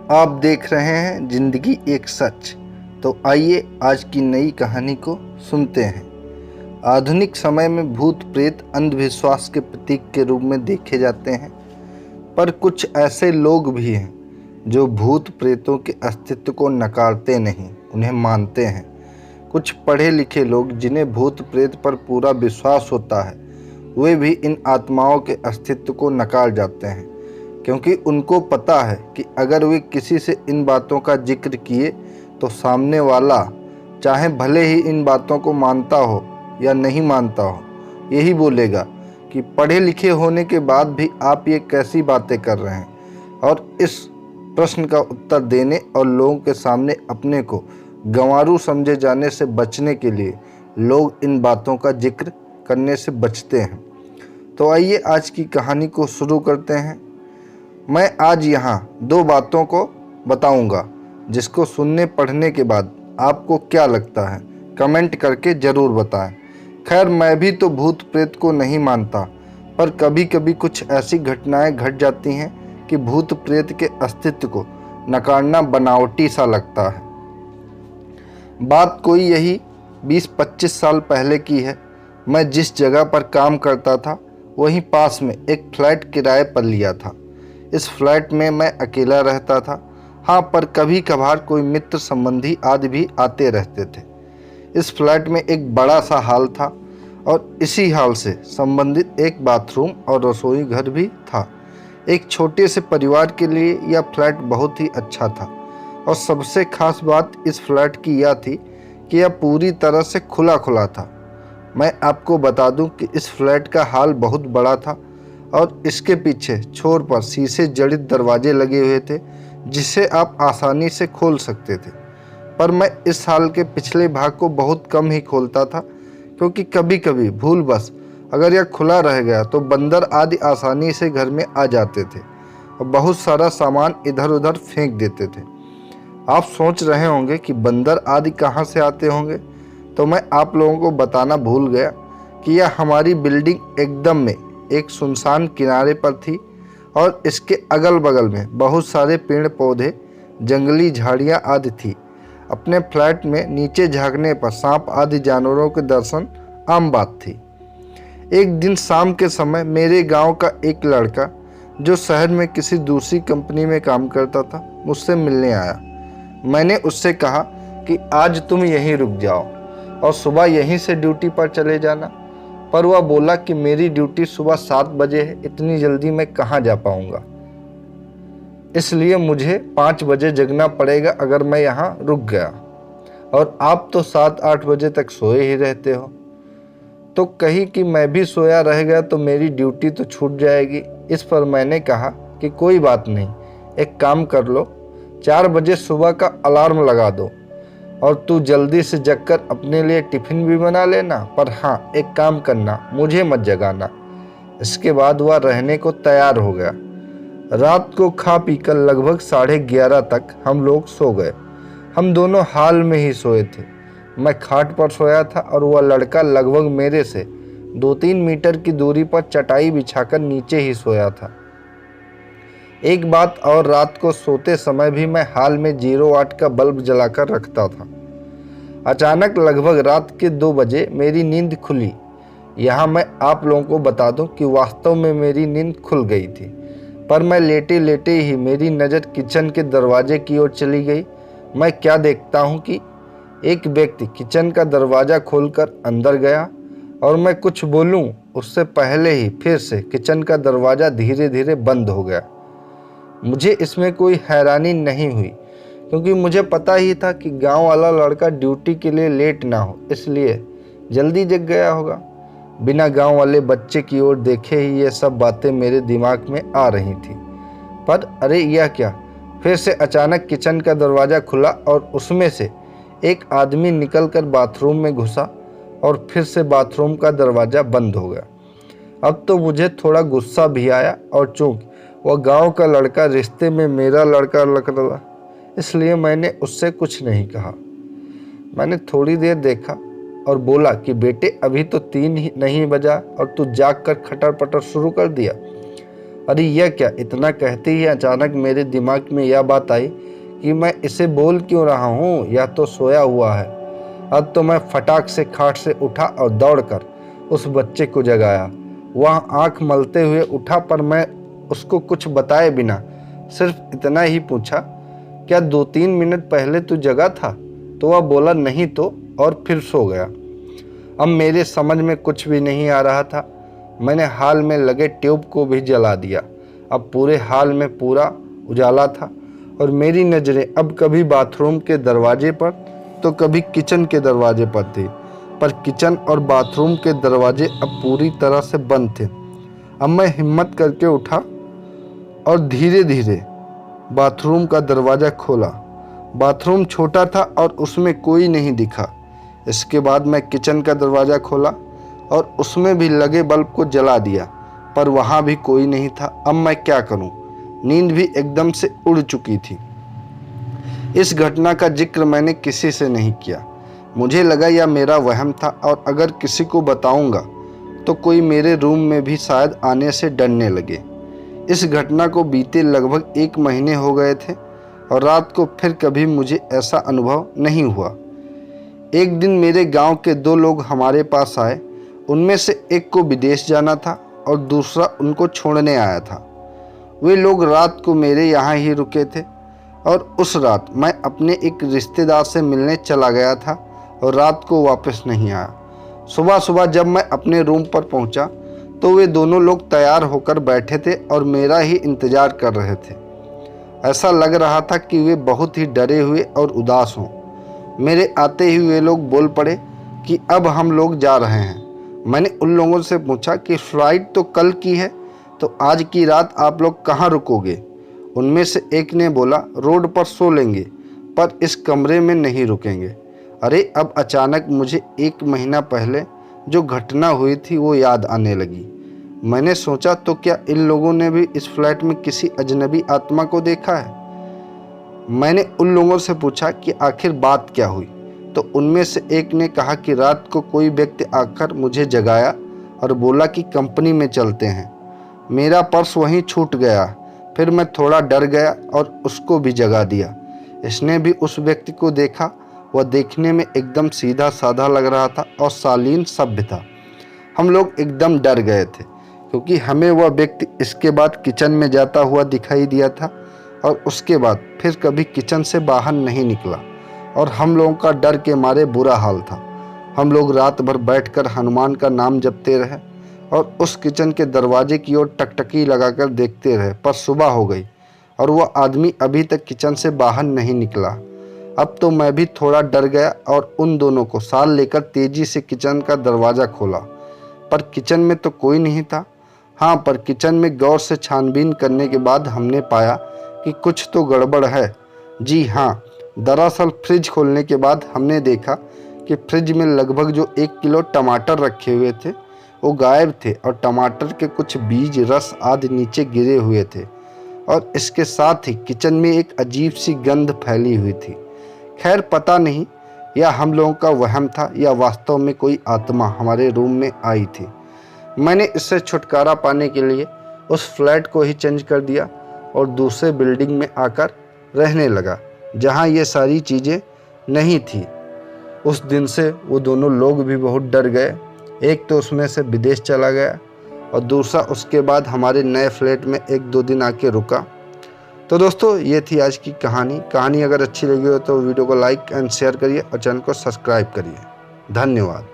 आप देख रहे हैं जिंदगी एक सच। तो आइए आज की नई कहानी को सुनते हैं। आधुनिक समय में भूत प्रेत अंधविश्वास के प्रतीक के रूप में देखे जाते हैं, पर कुछ ऐसे लोग भी हैं जो भूत प्रेतों के अस्तित्व को नकारते नहीं, उन्हें मानते हैं। कुछ पढ़े लिखे लोग जिन्हें भूत प्रेत पर पूरा विश्वास होता है, वे भी इन आत्माओं के अस्तित्व को नकार जाते हैं, क्योंकि उनको पता है कि अगर वे किसी से इन बातों का जिक्र किए तो सामने वाला, चाहे भले ही इन बातों को मानता हो या नहीं मानता हो, यही बोलेगा कि पढ़े लिखे होने के बाद भी आप ये कैसी बातें कर रहे हैं। और इस प्रश्न का उत्तर देने और लोगों के सामने अपने को गंवारू समझे जाने से बचने के लिए लोग इन बातों का जिक्र करने से बचते हैं। तो आइए आज की कहानी को शुरू करते हैं। मैं आज यहाँ दो बातों को बताऊँगा, जिसको सुनने पढ़ने के बाद आपको क्या लगता है कमेंट करके ज़रूर बताएं। खैर, मैं भी तो भूत प्रेत को नहीं मानता, पर कभी कभी कुछ ऐसी घटनाएं घट जाती हैं कि भूत प्रेत के अस्तित्व को नकारना बनावटी सा लगता है। बात कोई यही 20-25 साल पहले की है। मैं जिस जगह पर काम करता था वहीं पास में एक फ्लैट किराए पर लिया था। इस फ्लैट में मैं अकेला रहता था। हाँ, पर कभी कभार कोई मित्र संबंधी आदि भी आते रहते थे। इस फ्लैट में एक बड़ा सा हॉल था और इसी हॉल से संबंधित एक बाथरूम और रसोई घर भी था। एक छोटे से परिवार के लिए यह फ्लैट बहुत ही अच्छा था, और सबसे खास बात इस फ्लैट की यह थी कि यह पूरी तरह से खुला खुला था। मैं आपको बता दूं कि इस फ्लैट का हॉल बहुत बड़ा था और इसके पीछे छोर पर शीशे जड़ित दरवाजे लगे हुए थे, जिसे आप आसानी से खोल सकते थे। पर मैं इस हॉल के पिछले भाग को बहुत कम ही खोलता था, क्योंकि कभी कभी भूलवश अगर यह खुला रह गया तो बंदर आदि आसानी से घर में आ जाते थे और बहुत सारा सामान इधर उधर फेंक देते थे। आप सोच रहे होंगे कि बंदर आदि कहाँ से आते होंगे, तो मैं आप लोगों को बताना भूल गया कि यह हमारी बिल्डिंग एकदम में एक सुनसान किनारे पर थी और इसके अगल बगल में बहुत सारे पेड़ पौधे, जंगली झाड़ियाँ आदि थी। अपने फ्लैट में नीचे झांकने पर सांप आदि जानवरों के दर्शन आम बात थी। एक दिन शाम के समय मेरे गांव का एक लड़का, जो शहर में किसी दूसरी कंपनी में काम करता था, मुझसे मिलने आया। मैंने उससे कहा कि आज तुम यहीं रुक जाओ और सुबह यहीं से ड्यूटी पर चले जाना, पर वह बोला कि मेरी ड्यूटी सुबह 7 बजे है, इतनी जल्दी मैं कहाँ जा पाऊँगा, इसलिए मुझे 5 बजे जगना पड़ेगा अगर मैं यहाँ रुक गया, और आप तो 7-8 बजे तक सोए ही रहते हो। तो कही कि मैं भी सोया रह गया तो मेरी ड्यूटी तो छूट जाएगी। इस पर मैंने कहा कि कोई बात नहीं, एक काम कर लो, 4 बजे सुबह का अलार्म लगा दो और तू जल्दी से जगकर अपने लिए टिफ़िन भी बना लेना, पर हाँ, एक काम करना, मुझे मत जगाना। इसके बाद वह रहने को तैयार हो गया। रात को खा पीकर लगभग 11:30 तक हम लोग सो गए। हम दोनों हाल में ही सोए थे। मैं खाट पर सोया था और वह लड़का लगभग मेरे से 2-3 मीटर की दूरी पर चटाई बिछाकर नीचे ही सोया था। एक बात और, रात को सोते समय भी मैं हाल में 0 वाट का बल्ब जलाकर रखता था। अचानक लगभग रात के 2 बजे मेरी नींद खुली। यहाँ मैं आप लोगों को बता दूं कि वास्तव में मेरी नींद खुल गई थी, पर मैं लेटे लेटे ही मेरी नज़र किचन के दरवाजे की ओर चली गई। मैं क्या देखता हूँ कि एक व्यक्ति किचन का दरवाज़ा खोलकर अंदर गया, और मैं कुछ बोलूँ उससे पहले ही फिर से किचन का दरवाज़ा धीरे धीरे बंद हो गया। मुझे इसमें कोई हैरानी नहीं हुई, क्योंकि मुझे पता ही था कि गांव वाला लड़का ड्यूटी के लिए लेट ना हो, इसलिए जल्दी जग गया होगा। बिना गांव वाले बच्चे की ओर देखे ही ये सब बातें मेरे दिमाग में आ रही थी। पर अरे यह क्या, फिर से अचानक किचन का दरवाज़ा खुला और उसमें से एक आदमी निकलकर बाथरूम में घुसा और फिर से बाथरूम का दरवाज़ा बंद हो गया। अब तो मुझे थोड़ा गुस्सा भी आया, और चूँकि वह गांव का लड़का रिश्ते में मेरा लड़का लग रहा, इसलिए मैंने उससे कुछ नहीं कहा। मैंने थोड़ी देर देखा और बोला कि बेटे, अभी तो 3 ही नहीं बजा और तू जाग कर खटर पटर शुरू कर दिया। अरे यह क्या, इतना कहते ही अचानक मेरे दिमाग में यह बात आई कि मैं इसे बोल क्यों रहा हूँ, यह तो सोया हुआ है। अब तो मैं फटाक से खाट से उठा और दौड़कर उस बच्चे को जगाया। वह आंख मलते हुए उठा, पर मैं उसको कुछ बताए बिना सिर्फ इतना ही पूछा, क्या 2-3 मिनट पहले तू जगा था? तो वह बोला नहीं तो, और फिर सो गया। अब मेरे समझ में कुछ भी नहीं आ रहा था। मैंने हाल में लगे ट्यूब को भी जला दिया। अब पूरे हाल में पूरा उजाला था और मेरी नज़रें अब कभी बाथरूम के दरवाजे पर तो कभी किचन के दरवाजे पर थी, पर किचन और बाथरूम के दरवाजे अब पूरी तरह से बंद थे। अब मैं हिम्मत करके उठा और धीरे धीरे बाथरूम का दरवाज़ा खोला। बाथरूम छोटा था और उसमें कोई नहीं दिखा। इसके बाद मैं किचन का दरवाज़ा खोला और उसमें भी लगे बल्ब को जला दिया, पर वहाँ भी कोई नहीं था। अब मैं क्या करूँ? नींद भी एकदम से उड़ चुकी थी। इस घटना का जिक्र मैंने किसी से नहीं किया। मुझे लगा यह मेरा वहम था और अगर किसी को बताऊंगा तो कोई मेरे रूम में भी शायद आने से डरने लगे। इस घटना को बीते लगभग 1 महीने हो गए थे और रात को फिर कभी मुझे ऐसा अनुभव नहीं हुआ। एक दिन मेरे गांव के 2 लोग हमारे पास आए। उनमें से एक को विदेश जाना था और दूसरा उनको छोड़ने आया था। वे लोग रात को मेरे यहाँ ही रुके थे और उस रात मैं अपने एक रिश्तेदार से मिलने चला गया था और रात को वापस नहीं आया। सुबह सुबह जब मैं अपने रूम पर पहुंचा तो वे दोनों लोग तैयार होकर बैठे थे और मेरा ही इंतज़ार कर रहे थे। ऐसा लग रहा था कि वे बहुत ही डरे हुए और उदास हों। मेरे आते ही वे लोग बोल पड़े कि अब हम लोग जा रहे हैं। मैंने उन लोगों से पूछा कि फ्लाइट तो कल की है, तो आज की रात आप लोग कहाँ रुकोगे? उनमें से एक ने बोला, रोड पर सो लेंगे, पर इस कमरे में नहीं रुकेंगे। अरे अब अचानक मुझे 1 महीना पहले जो घटना हुई थी वो याद आने लगी। मैंने सोचा, तो क्या इन लोगों ने भी इस फ्लैट में किसी अजनबी आत्मा को देखा है? मैंने उन लोगों से पूछा कि आखिर बात क्या हुई, तो उनमें से एक ने कहा कि रात को कोई व्यक्ति आकर मुझे जगाया और बोला कि कंपनी में चलते हैं। मेरा पर्स वहीं छूट गया। फिर मैं थोड़ा डर गया और उसको भी जगा दिया। इसने भी उस व्यक्ति को देखा। वह देखने में एकदम सीधा साधा लग रहा था और शालीन सभ्य था। हम लोग एकदम डर गए थे क्योंकि हमें वह व्यक्ति इसके बाद किचन में जाता हुआ दिखाई दिया था और उसके बाद फिर कभी किचन से बाहर नहीं निकला और हम लोगों का डर के मारे बुरा हाल था। हम लोग रात भर बैठकर हनुमान का नाम जपते रहे और उस किचन के दरवाजे की ओर टकटकी लगाकर देखते रहे, पर सुबह हो गई और वह आदमी अभी तक किचन से बाहर नहीं निकला। अब तो मैं भी थोड़ा डर गया और उन दोनों को साथ लेकर तेजी से किचन का दरवाज़ा खोला, पर किचन में तो कोई नहीं था। हाँ, पर किचन में गौर से छानबीन करने के बाद हमने पाया कि कुछ तो गड़बड़ है। जी हाँ, दरअसल फ्रिज खोलने के बाद हमने देखा कि फ्रिज में लगभग जो 1 किलो टमाटर रखे हुए थे वो गायब थे और टमाटर के कुछ बीज, रस आदि नीचे गिरे हुए थे और इसके साथ ही किचन में एक अजीब सी गंध फैली हुई थी। खैर पता नहीं या हम लोगों का वहम था या वास्तव में कोई आत्मा हमारे रूम में आई थी। मैंने इससे छुटकारा पाने के लिए उस फ्लैट को ही चेंज कर दिया और दूसरे बिल्डिंग में आकर रहने लगा जहाँ ये सारी चीज़ें नहीं थी। उस दिन से वो दोनों लोग भी बहुत डर गए। एक तो उसमें से विदेश चला गया और दूसरा उसके बाद हमारे नए फ्लैट में 1-2 दिन आके रुका। तो दोस्तों, ये थी आज की कहानी। अगर अच्छी लगी हो तो वीडियो को लाइक एंड शेयर करिए और चैनल को सब्सक्राइब करिए। धन्यवाद।